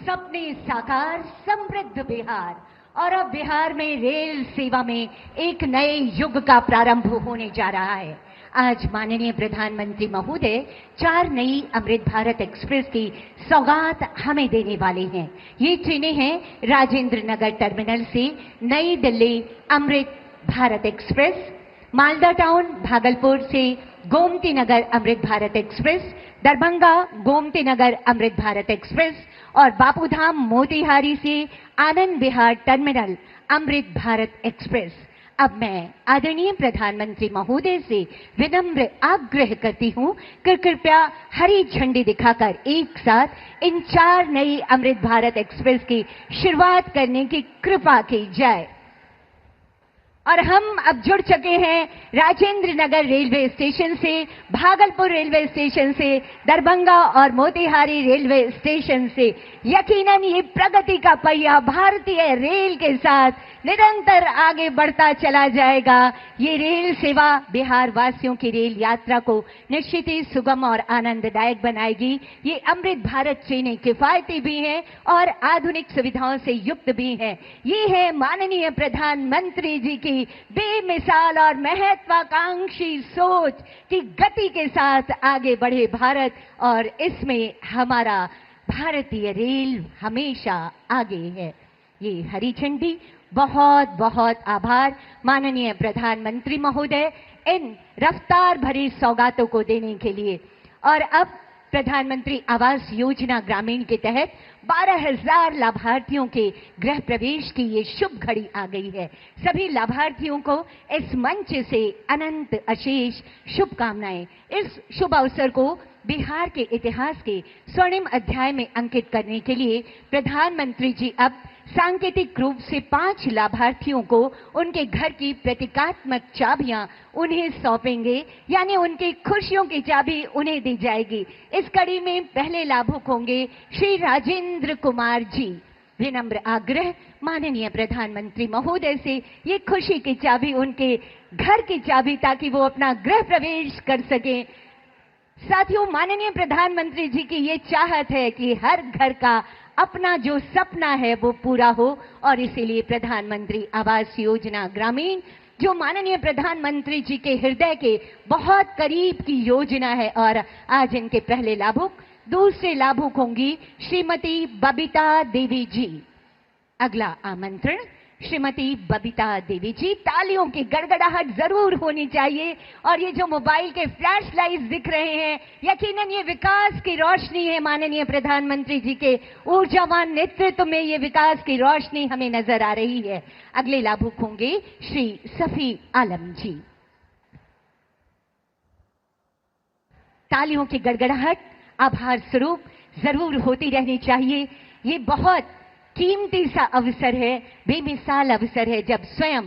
सपने साकार समृद्ध बिहार। और अब बिहार में रेल सेवा में एक नए युग का प्रारंभ होने जा रहा है। आज माननीय प्रधानमंत्री महोदय 4 नई अमृत भारत एक्सप्रेस की सौगात हमें देने वाले हैं। ये ट्रेनें हैं राजेंद्र नगर टर्मिनल से नई दिल्ली अमृत भारत एक्सप्रेस, मालदा टाउन भागलपुर से गोमती नगर अमृत भारत एक्सप्रेस, दरभंगा गोमती नगर अमृत भारत एक्सप्रेस और बापूधाम मोतीहारी से आनंद विहार टर्मिनल अमृत भारत एक्सप्रेस। अब मैं आदरणीय प्रधानमंत्री महोदय से विनम्र आग्रह करती हूं कि कृपया हरी झंडी दिखाकर एक साथ इन 4 नई अमृत भारत एक्सप्रेस की शुरुआत करने की कृपा की जाए। और हम अब जुड़ चुके हैं राजेंद्र नगर रेलवे स्टेशन से, भागलपुर रेलवे स्टेशन से, दरभंगा और मोतीहारी रेलवे स्टेशन से। यकीनन ये प्रगति का पहिया भारतीय रेल के साथ निरंतर आगे बढ़ता चला जाएगा। ये रेल सेवा बिहार वासियों की रेल यात्रा को निश्चित ही सुगम और आनंददायक बनाएगी। ये अमृत भारत ट्रेनें किफायती भी हैं और आधुनिक सुविधाओं से युक्त भी हैं। ये है माननीय प्रधानमंत्री जी की बेमिसाल और महत्वाकांक्षी सोच कि गति के साथ आगे बढ़े भारत, और इसमें हमारा भारतीय रेल हमेशा आगे है। ये हरी झंडी, बहुत बहुत आभार माननीय प्रधानमंत्री महोदय इन रफ्तार भरी सौगातों को देने के लिए। और अब प्रधानमंत्री आवास योजना ग्रामीण के तहत 12,000 लाभार्थियों के गृह प्रवेश की ये शुभ घड़ी आ गई है। सभी लाभार्थियों को इस मंच से अनंत अशेष शुभकामनाएं। इस शुभ अवसर को बिहार के इतिहास के स्वर्णिम अध्याय में अंकित करने के लिए प्रधानमंत्री जी अब सांकेतिक रूप से 5 लाभार्थियों को उनके घर की प्रतीकात्मक चाबियां उन्हें सौंपेंगे, यानी उनकी खुशियों की चाबी उन्हें दी जाएगी। इस कड़ी में पहले लाभुक होंगे श्री राजेंद्र कुमार जी। विनम्र आग्रह माननीय प्रधानमंत्री महोदय से ये खुशी की चाबी उनके घर की चाबी, ताकि वो अपना गृह प्रवेश कर सकें। साथियों, माननीय प्रधानमंत्री जी की ये चाहत है कि हर घर का अपना जो सपना है वो पूरा हो, और इसीलिए प्रधानमंत्री आवास योजना ग्रामीण, जो माननीय प्रधानमंत्री जी के हृदय के बहुत करीब की योजना है, और आज इनके पहले लाभुक, दूसरे लाभुक होंगी श्रीमती बबीता देवी जी। अगला आमंत्रण श्रीमती बबीता देवी जी। तालियों की गड़गड़ाहट जरूर होनी चाहिए। और ये जो मोबाइल के फ्लैश लाइट्स दिख रहे हैं, यकीनन ये विकास की रोशनी है। माननीय प्रधानमंत्री जी के ऊर्जावान नेतृत्व में ये विकास की रोशनी हमें नजर आ रही है। अगले लाभुक होंगे श्री सफी आलम जी। तालियों की गड़गड़ाहट आभार स्वरूप जरूर होती रहनी चाहिए। ये बहुत कीमती सा अवसर है, बेमिसाल अवसर है, जब स्वयं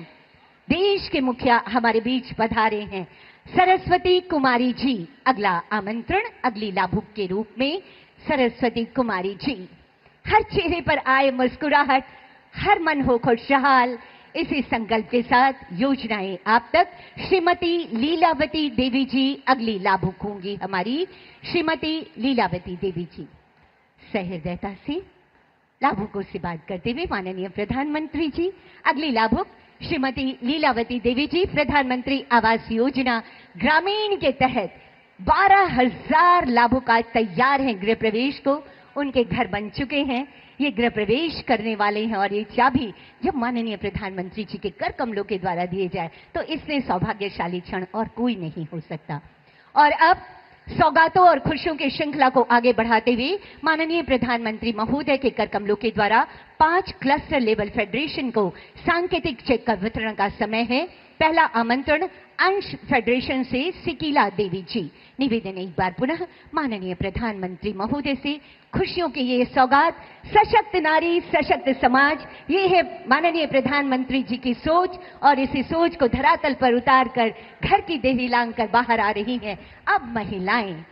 देश के मुखिया हमारे बीच पधारे हैं। सरस्वती कुमारी जी, अगला आमंत्रण अगली लाभुक के रूप में सरस्वती कुमारी जी। हर चेहरे पर आए मुस्कुराहट, हर मन हो खुशहाल, इसी संकल्प के साथ योजनाएं आप तक। श्रीमती लीलावती देवी जी अगली लाभुक होंगी हमारी। श्रीमती लीलावती देवी जी सहृदयता से लाभुकों से बात करते हुए माननीय प्रधानमंत्री जी। अगली लाभुक श्रीमती लीलावती देवी जी, प्रधानमंत्री आवास योजना ग्रामीण के तहत 12,000 लाभुक आज तैयार हैं गृह प्रवेश को। उनके घर बन चुके हैं, ये गृह प्रवेश करने वाले हैं। और ये चाबी जब माननीय प्रधानमंत्री जी के कर कमलों के द्वारा दिए जाए तो इससे सौभाग्यशाली क्षण और कोई नहीं हो सकता। और अब सौगातों और खुशियों की श्रृंखला को आगे बढ़ाते हुए माननीय प्रधानमंत्री महोदय के कर कमलों के द्वारा 5 क्लस्टर लेवल फेडरेशन को सांकेतिक चेक का वितरण का समय है। पहला आमंत्रण अंश फेडरेशन से सिकीला देवी जी। निवेदन एक बार पुनः माननीय प्रधानमंत्री महोदय से खुशियों की ये सौगात। सशक्त नारी सशक्त समाज, ये है माननीय प्रधानमंत्री जी की सोच, और इसी सोच को धरातल पर उतार कर घर की देहरी लांग कर बाहर आ रही हैं अब महिलाएं।